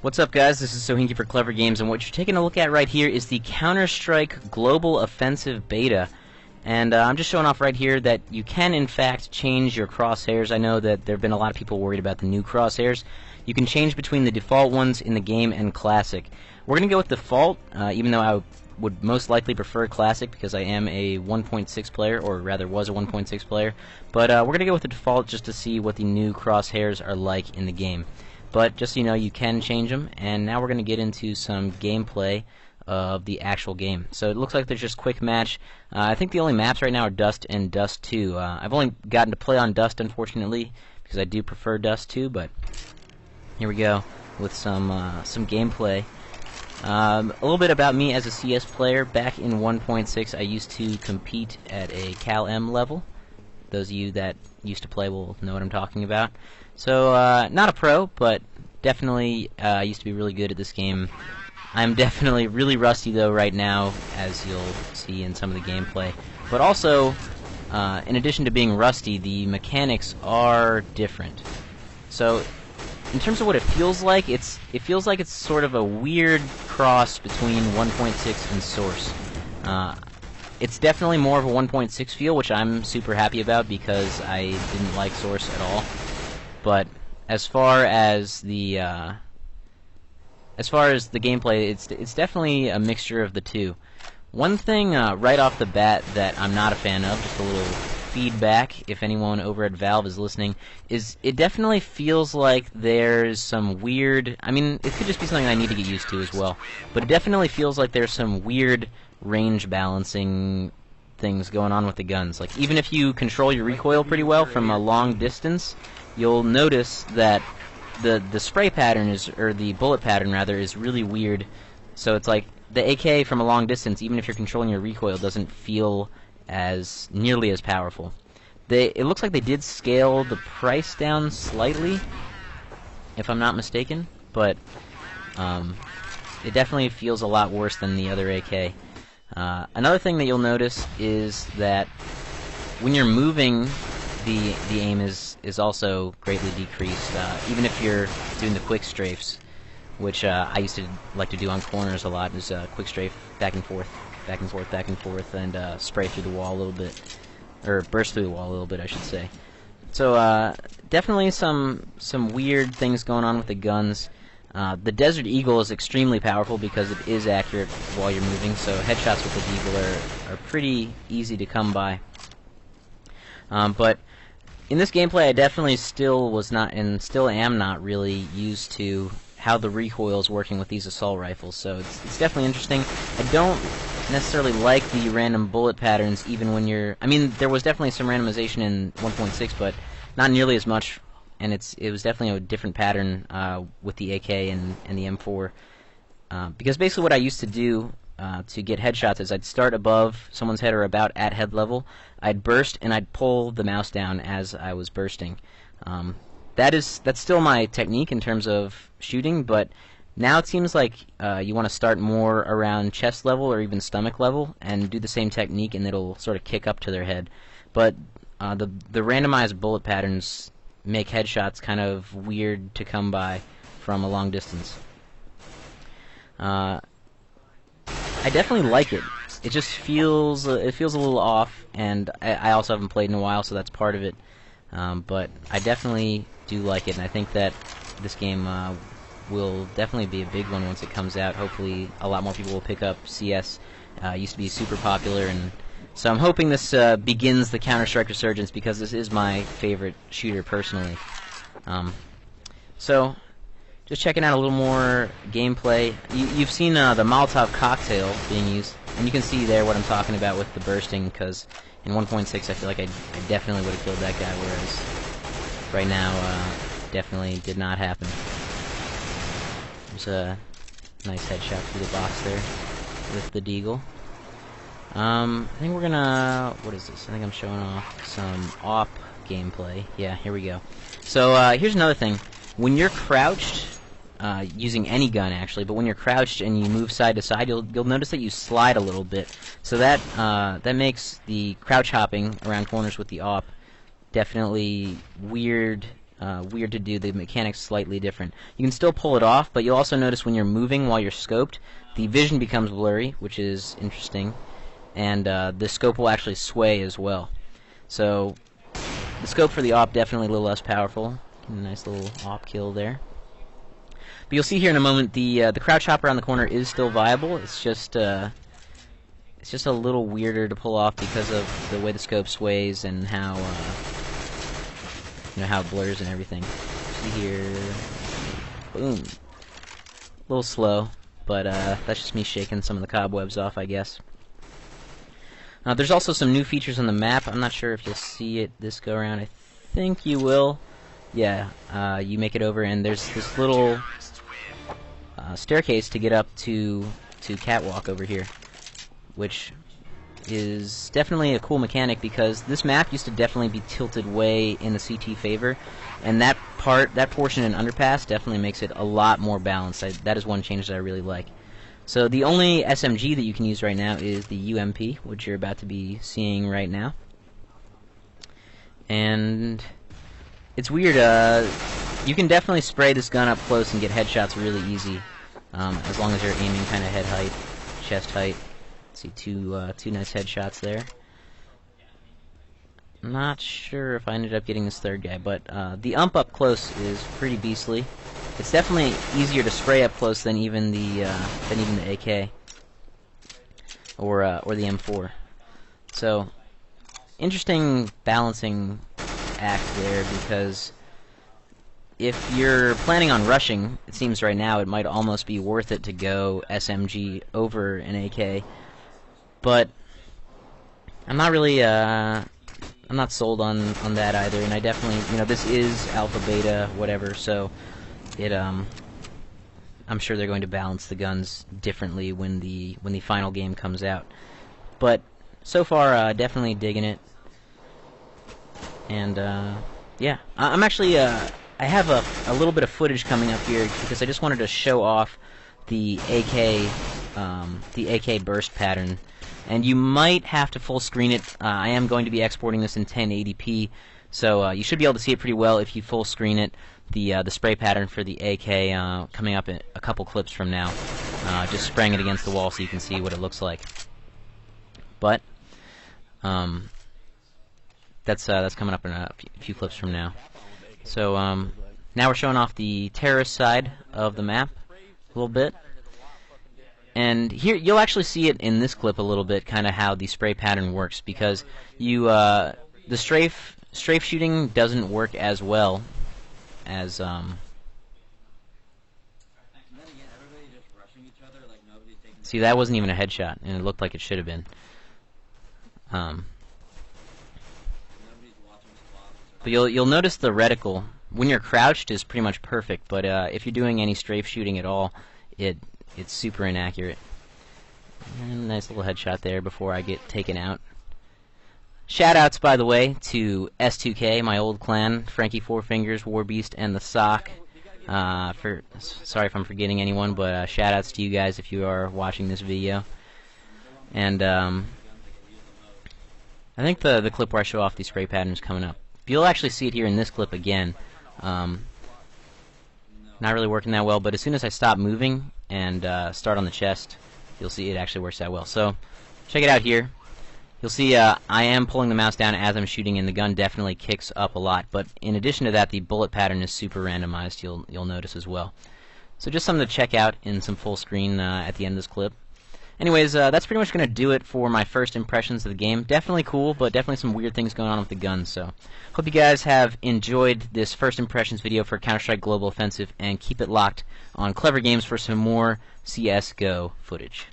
What's up, guys? This is Sohinki for Clever Games, and what you're taking a look at right here is the CounterStrike Global Offensive Beta. And I'm just showing off right here that you can, in fact, change your crosshairs. I know that there have been a lot of people worried about the new crosshairs. You can change between the default ones in the game and Classic. We're going to go with default, even though I would most likely prefer Classic because I am a 1.6 player, or rather was a 1.6 player. But we're going to go with the default just to see what the new crosshairs are like in the game. But just so you know, you can change them, and now we're going to get into some gameplay of the actual game. So it looks like there's just quick match. I think the only maps right now are Dust and Dust 2. I've only gotten to play on Dust, unfortunately, because I do prefer Dust 2, but here we go with some gameplay. A little bit about me as a CS player. Back in 1.6, I used to compete at a Cal M level. Those of you that used to play will know what I'm talking about. So, not a pro, but definitely used to be really good at this game. I'm definitely really rusty, though, right now, as you'll see in some of the gameplay. But also, in addition to being rusty, the mechanics are different. So, in terms of what it feels like, it feels like it's sort of a weird cross between 1.6 and Source. It's definitely more of a 1.6 feel, which I'm super happy about because I didn't like Source at all. But as far as the gameplay, it's definitely a mixture of the two. One thing right off the bat that I'm not a fan of, just a little feedback, if anyone over at Valve is listening, is it definitely feels like there's some weird, I mean, it could just be something I need to get used to as well, but it definitely feels like there's some weird range balancing things going on with the guns. Like, even if you control your recoil pretty well from a long distance, you'll notice that the spray pattern is, or the bullet pattern rather, is really weird. So it's like the AK from a long distance, even if you're controlling your recoil, doesn't feel as nearly as powerful. It looks like they did scale the price down slightly, if I'm not mistaken, but it definitely feels a lot worse than the other AK. Another thing that you'll notice is that when you're moving, the aim is also greatly decreased, even if you're doing the quick strafes, which I used to like to do on corners a lot. Is quick strafe back and forth, back and forth, back and forth, and spray through the wall a little bit, or burst through the wall a little bit, I should say. So definitely some weird things going on with the guns. The Desert Eagle is extremely powerful because it is accurate while you're moving, so headshots with the Eagle are pretty easy to come by. But in this gameplay, I definitely still was not, and still am not, really used to how the recoil is working with these assault rifles, so it's definitely interesting. I don't necessarily like the random bullet patterns, even when you're, I mean, there was definitely some randomization in 1.6, but not nearly as much, and it was definitely a different pattern with the AK and the M4, because basically what I used to do to get headshots is I'd start above someone's head or about at head level, I'd burst, and I'd pull the mouse down as I was bursting. That's still my technique in terms of shooting, but now it seems like you want to start more around chest level or even stomach level and do the same technique, and it'll sort of kick up to their head. But the randomized bullet patterns make headshots kind of weird to come by from a long distance. I definitely like it. It just feels a little off, and I also haven't played in a while, so that's part of it. But I definitely do like it, and I think that this game will definitely be a big one once it comes out. Hopefully a lot more people will pick up CS. It used to be super popular, and so I'm hoping this begins the Counter-Strike resurgence, because this is my favorite shooter personally. So just checking out a little more gameplay. You've seen the Molotov cocktail being used, and you can see there what I'm talking about with the bursting, because in 1.6 I feel like I definitely would have killed that guy, whereas right now definitely did not happen. There's a nice headshot through the box there with the Deagle. I think we're gonna, what is this? I think I'm showing off some AWP gameplay. Yeah, here we go. So here's another thing. When you're crouched, using any gun actually, but when you're crouched and you move side to side, you'll notice that you slide a little bit. So that that makes the crouch hopping around corners with the AWP Definitely weird. Weird to do. The mechanics slightly different. You can still pull it off, but you'll also notice when you're moving while you're scoped, the vision becomes blurry, which is interesting, and the scope will actually sway as well. So the scope for the op definitely a little less powerful. Nice little op kill there. But you'll see here in a moment the crouch hop around the corner is still viable. It's just a little weirder to pull off because of the way the scope sways and how how it blurs and everything. See here, boom. A little slow, but that's just me shaking some of the cobwebs off, I guess. There's also some new features on the map. I'm not sure if you'll see it this go around. I think you will. Yeah, you make it over, and there's this little staircase to get up to Catwalk over here, which is definitely a cool mechanic because this map used to definitely be tilted way in the CT favor, and that portion in Underpass definitely makes it a lot more balanced. That is one change that I really like. So the only SMG that you can use right now is the UMP, which you're about to be seeing right now. And it's weird, you can definitely spray this gun up close and get headshots really easy, as long as you're aiming kind of head height, chest height. See two nice headshots there. I'm not sure if I ended up getting this third guy, but the ump up close is pretty beastly. It's definitely easier to spray up close than even the AK or the M4. So interesting balancing act there, because if you're planning on rushing, it seems right now it might almost be worth it to go SMG over an AK. But I'm not really, I'm not sold on that either, and I definitely, this is alpha, beta, whatever, so it, I'm sure they're going to balance the guns differently when the final game comes out. But so far, definitely digging it, and yeah, I'm actually, I have a little bit of footage coming up here because I just wanted to show off the AK burst pattern. And you might have to full screen it. I am going to be exporting this in 1080p, so you should be able to see it pretty well if you full screen it. The spray pattern for the AK coming up in a couple clips from now. Just spraying it against the wall so you can see what it looks like. But that's coming up in a few clips from now. So now we're showing off the terrorist side of the map a little bit. And here, you'll actually see it in this clip a little bit, kind of how the spray pattern works, because the strafe shooting doesn't work as well as see, that wasn't even a headshot, and it looked like it should have been. But you'll notice the reticle when you're crouched is pretty much perfect, but if you're doing any strafe shooting at all, it's super inaccurate. And nice little headshot there before I get taken out. Shoutouts, by the way, to S2K, my old clan, Frankie Four Fingers, Warbeast, and the Sock. Sorry if I'm forgetting anyone, but shoutouts to you guys if you are watching this video. And I think the clip where I show off these spray patterns coming up. You'll actually see it here in this clip again. Not really working that well, but as soon as I stop moving and start on the chest, you'll see it actually works that well. So check it out here. You'll see I am pulling the mouse down as I'm shooting, and the gun definitely kicks up a lot. But in addition to that, the bullet pattern is super randomized. You'll notice as well. So just something to check out in some full screen at the end of this clip. Anyways, that's pretty much going to do it for my first impressions of the game. Definitely cool, but definitely some weird things going on with the gun. So hope you guys have enjoyed this first impressions video for CounterStrike Global Offensive, and keep it locked on Clever Games for some more CS:GO footage.